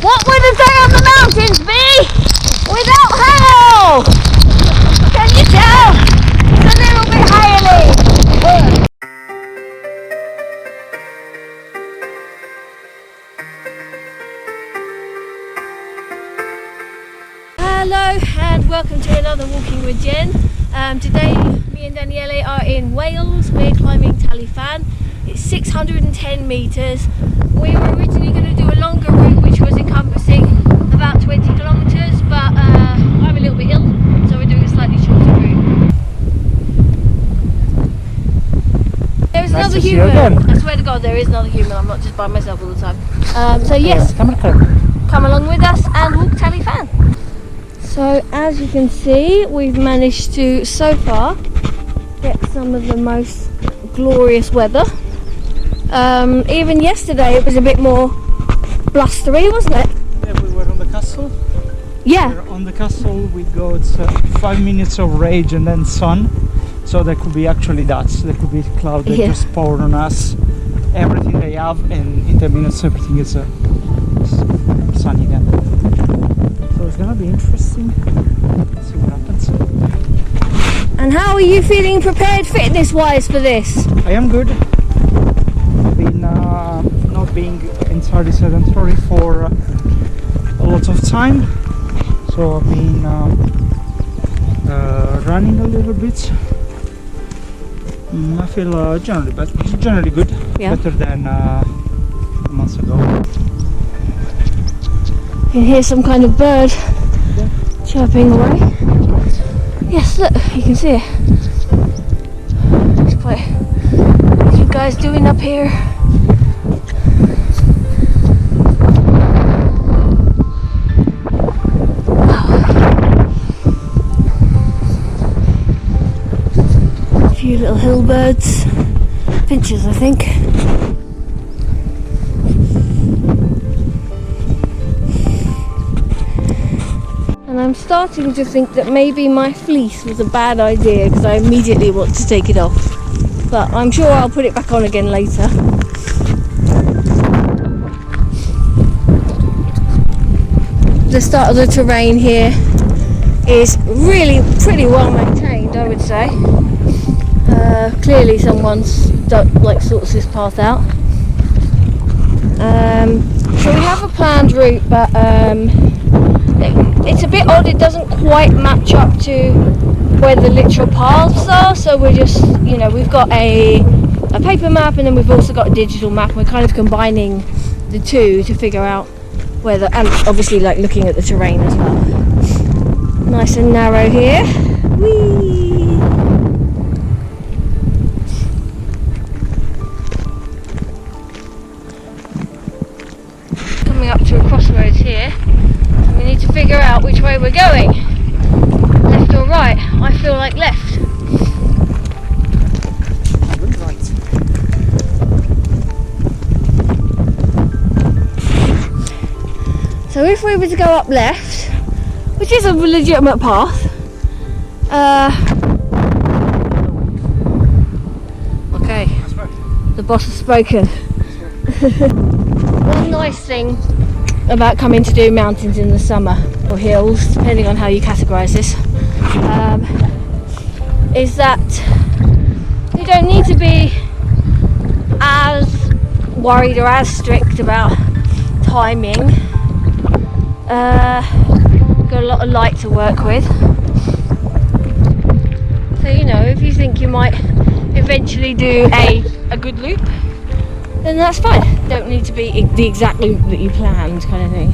What would a day on the mountains be without hail? Can you tell? It's a little bit haily. Hello and welcome to another Walking with Jen. Today me and Daniele are in Wales. We're climbing Tal y Fan. It's 610 metres. We were originally going to do a longer route which was encompassing about 20 kilometres, but I'm a little bit ill, so we're doing a slightly shorter route. There is another human. I swear to God there is another human. I'm not just by myself all the time. So yes, come along with us and walk Tal y Fan. So as you can see, we've managed to so far get some of the most glorious weather. Even yesterday it was a bit more blustery, wasn't it? Yeah, we were on the castle. Yeah. We were on the castle, we got 5 minutes of rage and then sun. So there could be actually that. There could be cloud that just poured on us. Everything they have, and in 10 minutes everything is sunny again. So it's gonna be interesting. Let's see what happens. And how are you feeling prepared fitness-wise for this? I am good. I've been not being entirely sedentary for a lot of time, so I've been running a little bit. I feel generally good, better than a month ago. You can hear some kind of bird chirping away. Yes, look, you can see it. It's quite. What are you guys doing up here? A few little hill birds, finches, I think. And I'm starting to think that maybe my fleece was a bad idea because I immediately want to take it off. But I'm sure I'll put it back on again later. The start of the terrain here is really pretty well maintained, I would say. Clearly someone's sorts this path out. So we have a planned route, but it's a bit odd. It doesn't quite match up to where the literal paths are. So we're just, we've got a paper map and then we've also got a digital map. We're kind of combining the two to figure out whether, and obviously looking at the terrain as well. Nice and narrow here. Whee! Coming up to a crossroads here. We need to figure out which way we're going. Left or right? I feel like left. Right. So if we were to go up left, which is a legitimate path, okay, the boss has spoken. One nice thing about coming to do mountains in the summer, or hills, depending on how you categorise this, is that you don't need to be as worried or as strict about timing. Got a lot of light to work with. So if you think you might eventually do a good loop, then that's fine. Don't need to be the exact loop that you planned, kind of thing.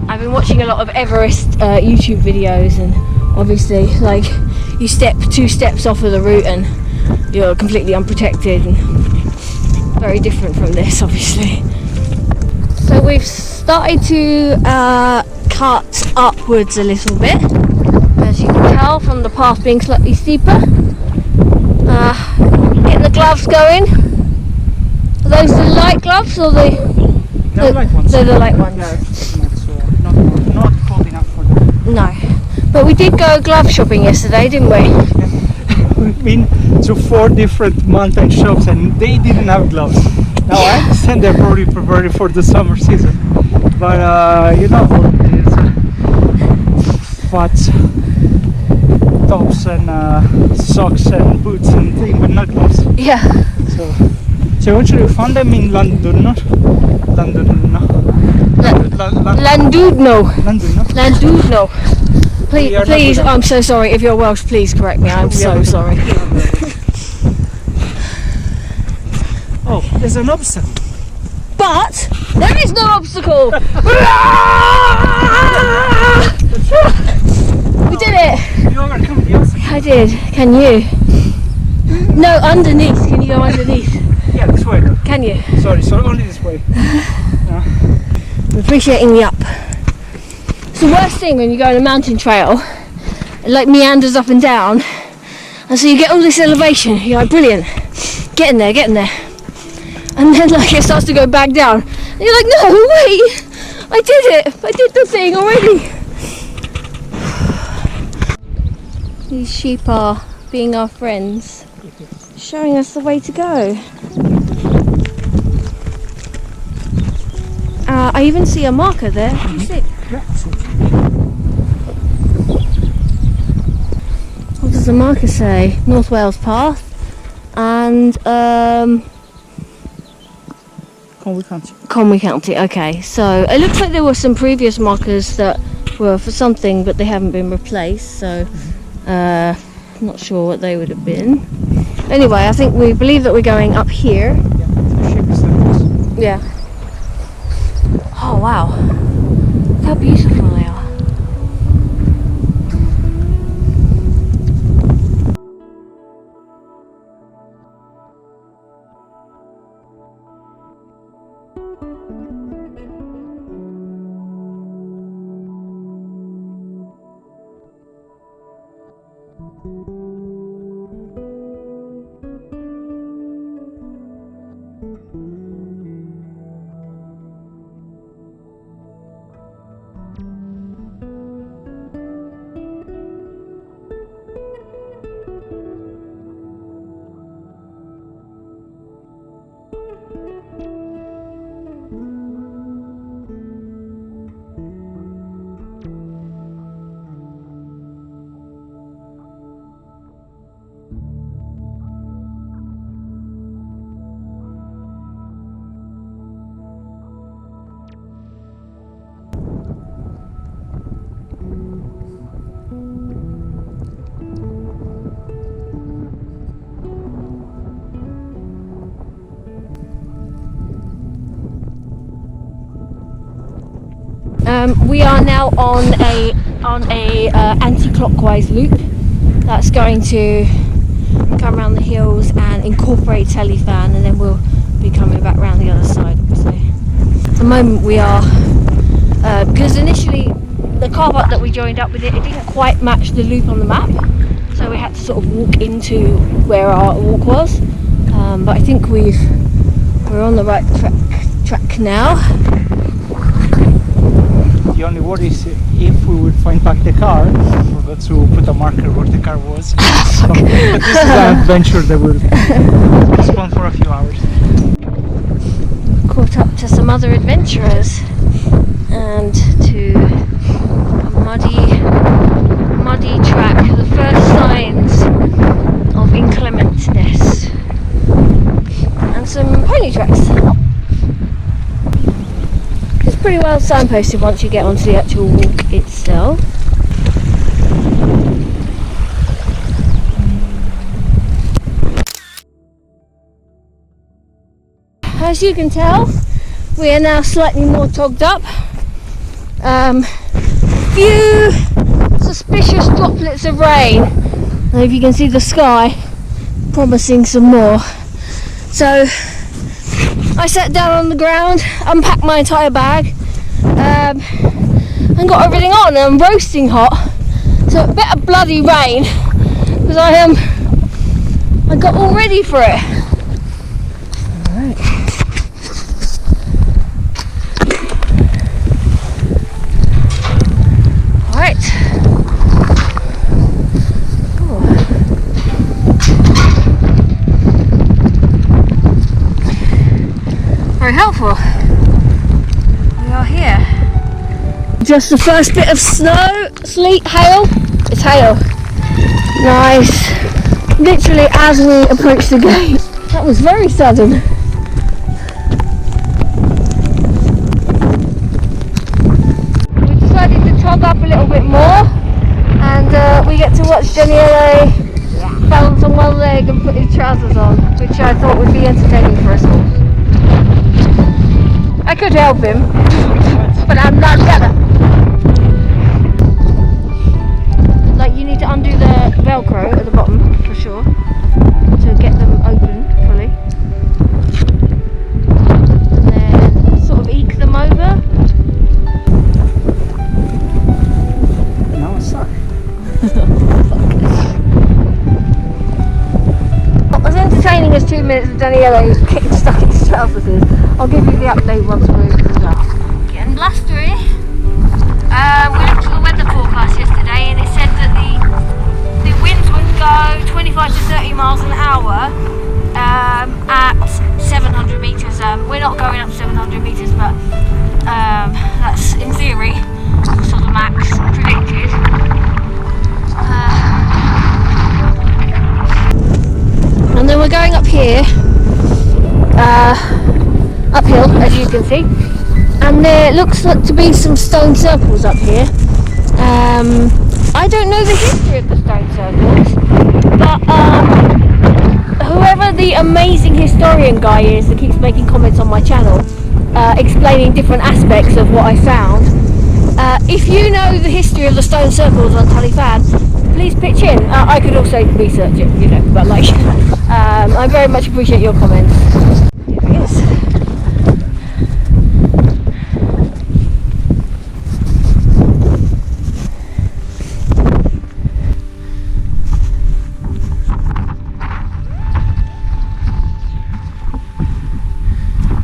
I've been watching a lot of Everest YouTube videos, and obviously you step 2 steps off of the route and you're completely unprotected, and very different from this, obviously. So we've started to cut upwards a little bit, as you can tell from the path being slightly steeper. Getting the gloves going. Are those the light gloves or the light ones? They're the light ones. Yeah, not cold enough for them. No, but we did go glove shopping yesterday, didn't we? We've been to 4 different mountain shops and they didn't have gloves. Now I understand they're probably prepared for the summer season, but you know, these fat tops and socks and boots and things, but not gloves. Yeah. So actually you found them in London, no? Landudno. Please, I'm so sorry. If you're Welsh, please correct me. I'm so sorry. Oh, there's an obstacle. But there is no obstacle. We did it. You overcome the obstacle. I did. Can you? No, underneath. Can you go underneath? Yeah, this way. Can you? Sorry, only this way. I'm appreciating the up. It's the worst thing when you go on a mountain trail. It like meanders up and down, and so you get all this elevation. You're like, brilliant, getting there. And then like it starts to go back down. And you're like, no, wait, I did it. I did the thing already. These sheep are being our friends, showing us the way to go. I even see a marker there. Can you see? What does the marker say? North Wales Path and Conwy County. Okay, so it looks like there were some previous markers that were for something, but they haven't been replaced. So not sure what they would have been. Anyway, I think we believe that we're going up here. Yeah. Oh wow, look how beautiful they are. We are now on a anti-clockwise loop that's going to come around the hills and incorporate Tal y Fan, and then we'll be coming back around the other side, obviously. At the moment we are, because initially the car park that we joined up with, it didn't quite match the loop on the map, so we had to sort of walk into where our walk was, but I think we're on the right track now. The only worry is if we would find back the car. I forgot to put a marker where the car was. But this is an adventure that will respond for a few hours. Caught up to some other adventurers and to a muddy track. The first signs of inclementness and some pony tracks. Pretty well signposted once you get onto the actual walk itself. As you can tell, we are now slightly more togged up. Few suspicious droplets of rain. Now if you can see the sky, promising some more. So I sat down on the ground, unpacked my entire bag, and got everything on. I'm roasting hot, so a bit of bloody rain, because I got all ready for it. Alright. Alright. Just the first bit of snow, sleet, hail. It's hail. Nice. Literally as we approach the gate. That was very sudden. We decided to tog up a little bit more, and we get to watch Daniele balance on one leg and put his trousers on, which I thought would be entertaining for us all. I could help him, but I'm not gonna. Like, you need to undo the Velcro at the bottom for sure to get them open fully, and then sort of eke them over. Now it's stuck. As entertaining as 2 minutes of Daniele who's getting stuck in his trousers is, I'll give you the update once we're done. Getting blustery. We looked at the weather forecast yesterday and it said that the winds would go 25 to 30 miles an hour at 700 metres. We're not going up 700 metres, but that's in theory sort of max predicted. And then we're going up here, uphill as you can see, and there looks like to be some stone circles up here. I don't know the history of the stone circles, but whoever the amazing historian guy is that keeps making comments on my channel explaining different aspects of what I found, if you know the history of the stone circles on Tal y Fan, please pitch in. I could also research it, you know, but like, I very much appreciate your comments. Here it is.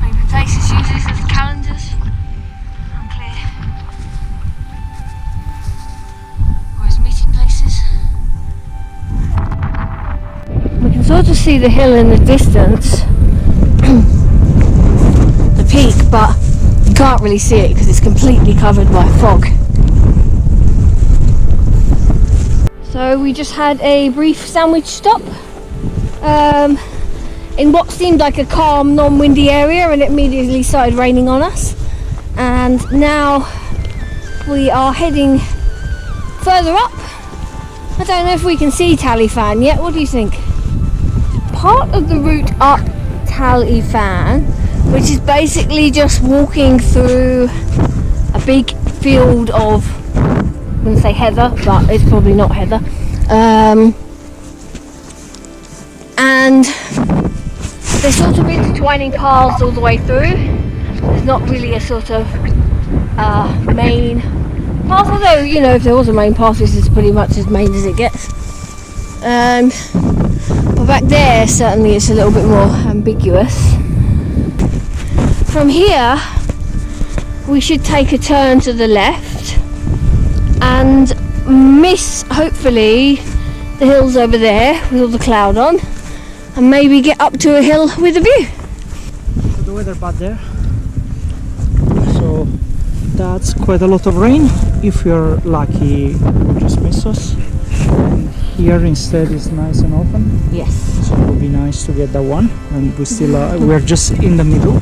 Maybe places use this as calendars. Unclear. Or as meeting places. We can sort of see the hill in the distance, the peak, but you can't really see it because it's completely covered by fog. So we just had a brief sandwich stop in what seemed like a calm, non-windy area, and it immediately started raining on us. And now we are heading further up. I don't know if we can see Tal y Fan yet. What do you think? Part of the route up Tal y Fan, which is basically just walking through a big field of, I'm going to say heather, but it's probably not heather, and there's sort of intertwining paths all the way through. There's not really a sort of main path, although, you know, if there was a main path, this is pretty much as main as it gets. But back there, certainly it's a little bit more ambiguous. From here, we should take a turn to the left and miss, hopefully, the hills over there with all the cloud on, and maybe get up to a hill with a view. So the weather bad there. So that's quite a lot of rain. If you're lucky, it will just miss us. And here instead is nice and open. Yes. So it would be nice to get that one. And we still we're just in the middle.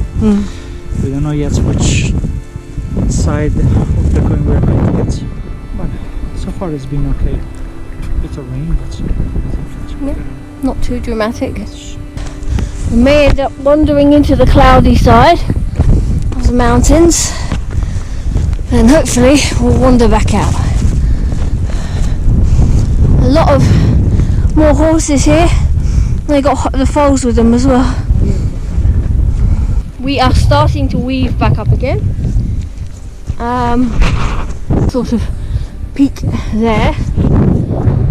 We don't know yet which side of the coin we're going to get. But so far it's been okay. Bit of rain, but not too dramatic. We may end up wandering into the cloudy side of the mountains, and hopefully we'll wander back out. A lot of more horses here. They got the foals with them as well. We are starting to weave back up again. Sort of peak there.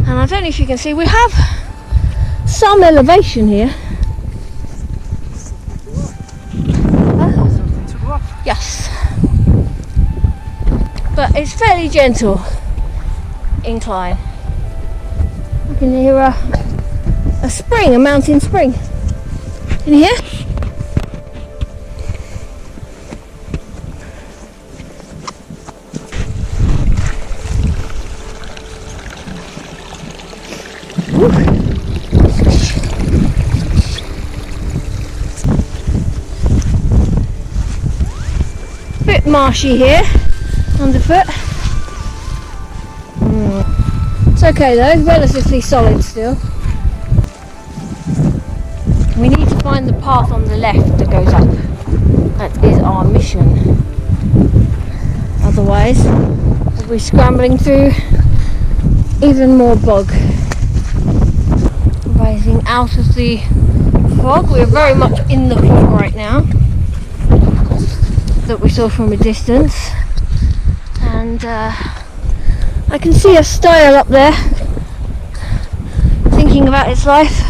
And I don't know if you can see, we have some elevation here. Yes. But it's fairly gentle incline. I can hear a spring, a mountain spring. Can you hear? bit marshy here, underfoot. It's okay though, relatively solid still. We need to find the path on the left that goes up. That is our mission. Otherwise, we'll be scrambling through even more bog. Rising out of the fog. We're very much in the fog right now, that we saw from a distance. And I can see a stile up there, thinking about its life.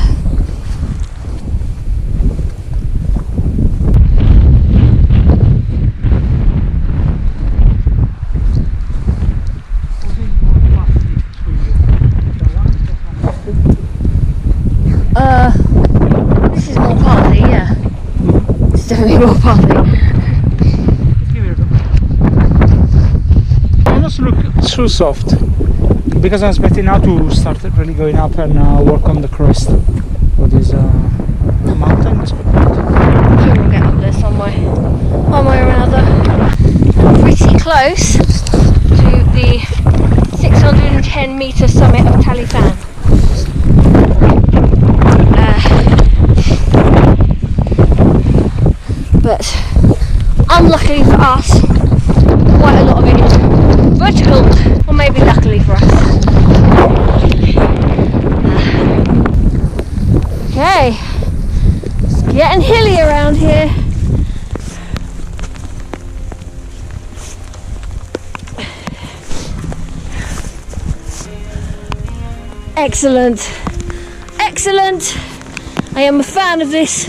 This is more partly, yeah. It's definitely more partly. It doesn't look too soft, because I'm expecting now to start really going up and work on the crest of this mountain. I'm sure we'll get up there some way, one way or another. I'm pretty close to the 610 metre summit of Tal y Fan. But unluckily for us, quite a lot of it is vertical, or maybe luckily for us. Okay, it's getting hilly around here. Excellent, excellent. I am a fan of this.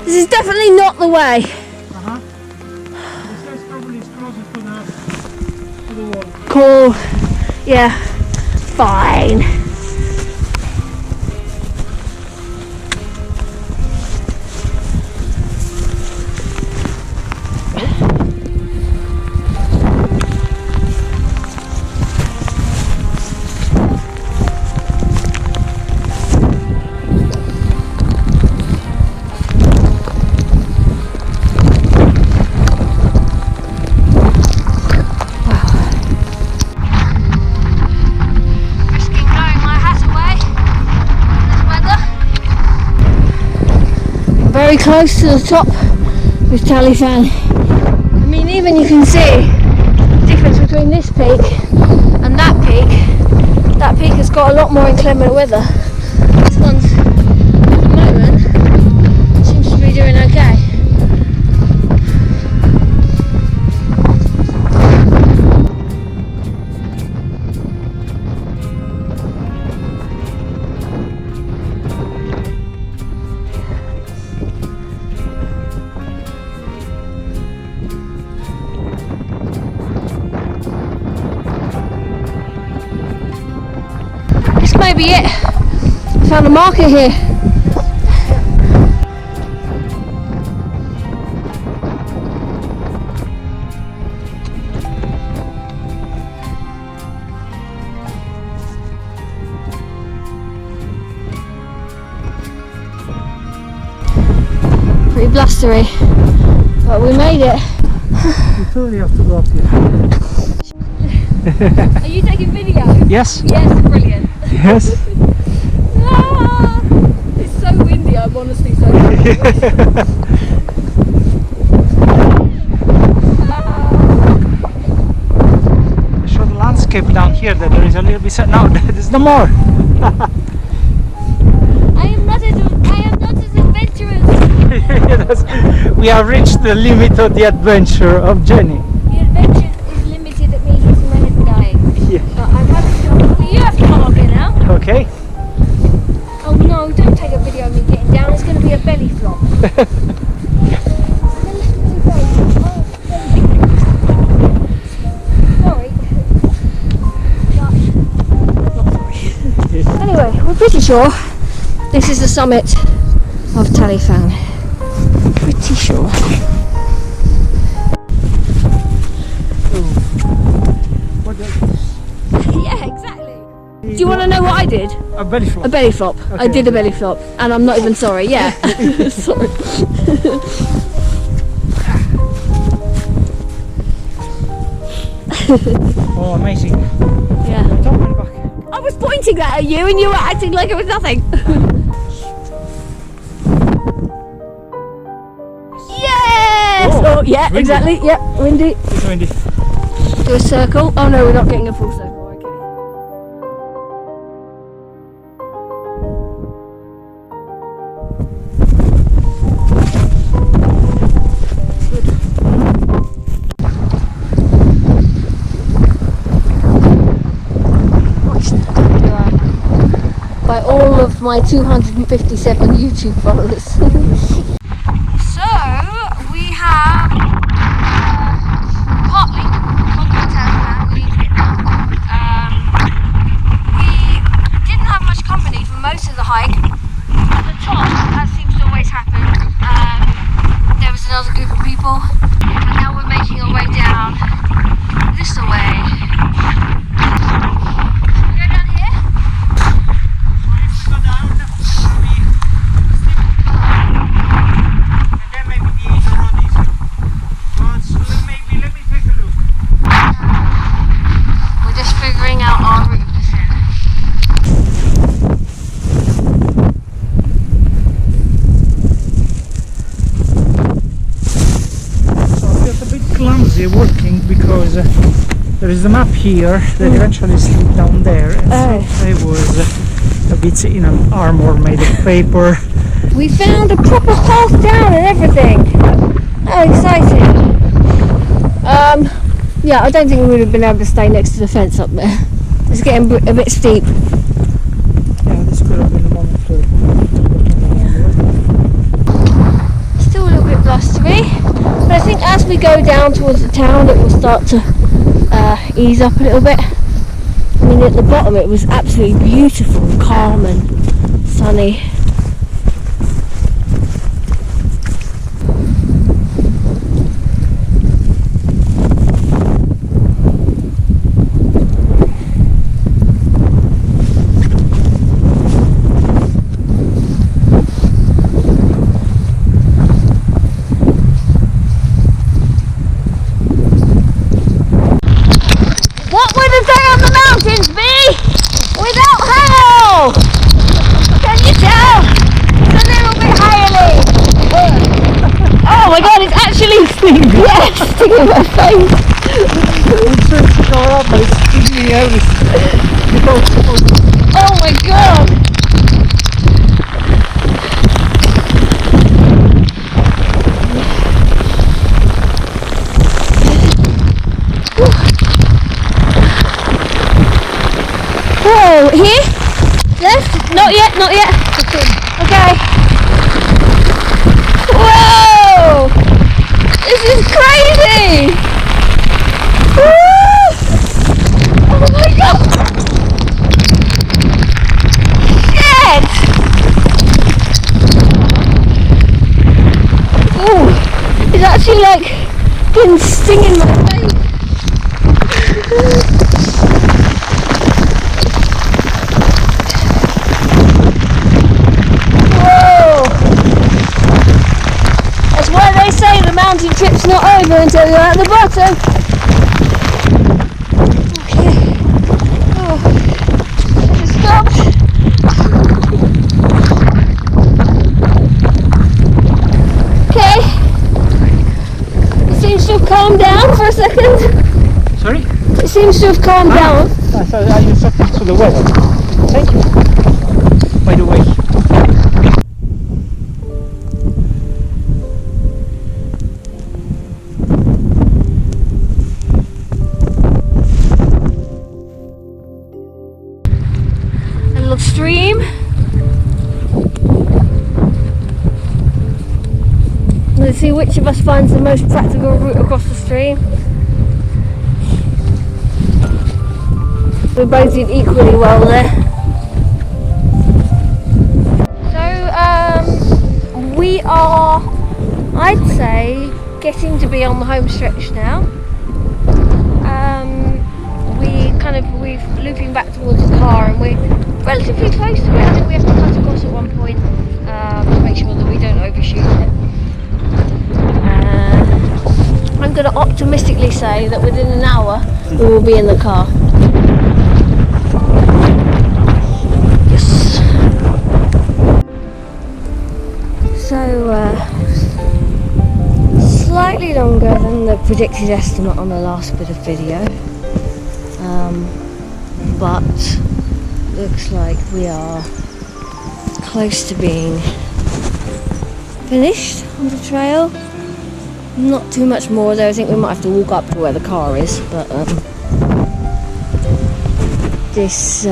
This is definitely not the way. This is probably closer to the wall. Cool. Yeah. Fine. Very close to the top with Tal y Fan. I mean, even you can see the difference between this peak and that peak. That peak has got a lot more inclement weather. This one's, at the moment, seems to be doing okay. Maybe it. Found a marker here. Pretty blustery, but we made it. You totally have to go up here. Are you taking video? Yes. Yes, brilliant. Yes. Ah, it's so windy, I'm honestly so windy. Show the landscape down here, that there is a little bit. No, there's no more. I am not as adventurous. Yes, we have reached the limit of the adventure of Jenny. The adventure is limited at me hitting my head and dying. Yeah. But I'm happy to come. Well, you have to come up here now. Okay. Oh no, don't take a video of me getting down, it's going to be a belly flop. Sorry. Anyway, we're pretty sure this is the summit of Tal y Fan. Pretty sure. Yeah, exactly. Do you want to know what I did? A belly flop. A belly flop. Okay. I did a belly flop, and I'm not even sorry. Yeah. Sorry. Oh, amazing. Yeah. Don't mind back. I was pointing that at you and you were acting like it was nothing. Yes! Oh, Oh yeah, windy. exactly. Yep, windy. It's windy. Do a circle. Oh no, we're not getting a full circle. Okay. By all of my 257 YouTube followers. So we have partly contact Tal we need to get down. We didn't have much company for most of the hike. At the top, as seems to always happen, there was another group of people, and now we're making our way down this way. Working because there is a map here that eventually slipped down there, and so I was a bit in an armor made of paper. We found a proper path down and everything. How exciting! Yeah, I don't think we would have been able to stay next to the fence up there. It's getting a bit steep. Yeah, this could have been the moment to Still a little bit blustery. But I think as we go down towards the town it will start to ease up a little bit. I mean, at the bottom it was absolutely beautiful, calm and sunny. Yes, sticking in my face. I'm trying to cover up, but it's sticking me everything. Oh my god! Whoa, here? Left? Not yet, not yet. Okay. Whoa! This is crazy! Woo! Oh my god! Shit! Ooh, it's actually like been stinging my face. The mountain trip's not over until you're at the bottom. Okay. Oh, just stopped. Okay. It seems to have calmed down for a second. Sorry? It seems to have calmed down. I thought you talking to the weather. Thank you. By the way. Stream. Let's see which of us finds the most practical route across the stream. We both did equally well there. So we are, I'd say, getting to be on the home stretch now. We're looping back towards the car and we're relatively close to it. I think we have to cut across at one point to make sure that we don't overshoot it. I'm going to optimistically say that within an hour we will be in the car. Yes. So, slightly longer than the predicted estimate on the last bit of video, but looks like we are close to being finished on the trail. Not too much more though. I think we might have to walk up to where the car is, but this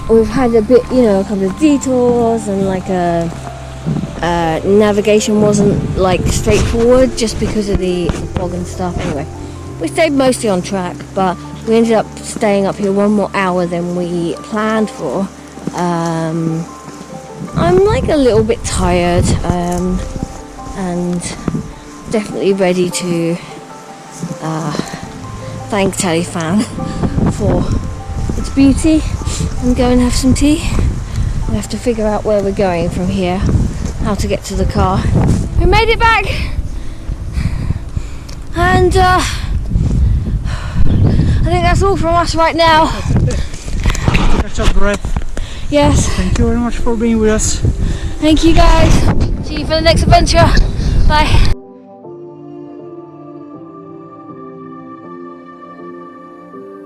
we've had a bit, you know, a couple of detours, and like navigation wasn't like straightforward just because of the fog and stuff. Anyway, we stayed mostly on track, but we ended up staying up here one more hour than we planned for. I'm like a little bit tired, and definitely ready to thank Tal y Fan for its beauty and go and have some tea. We have to figure out where we're going from here, how to get to the car. We made it back, and I think that's all from us right now. Catch up breath. Yes. Thank you very much for being with us. Thank you guys. See you for the next adventure. Bye.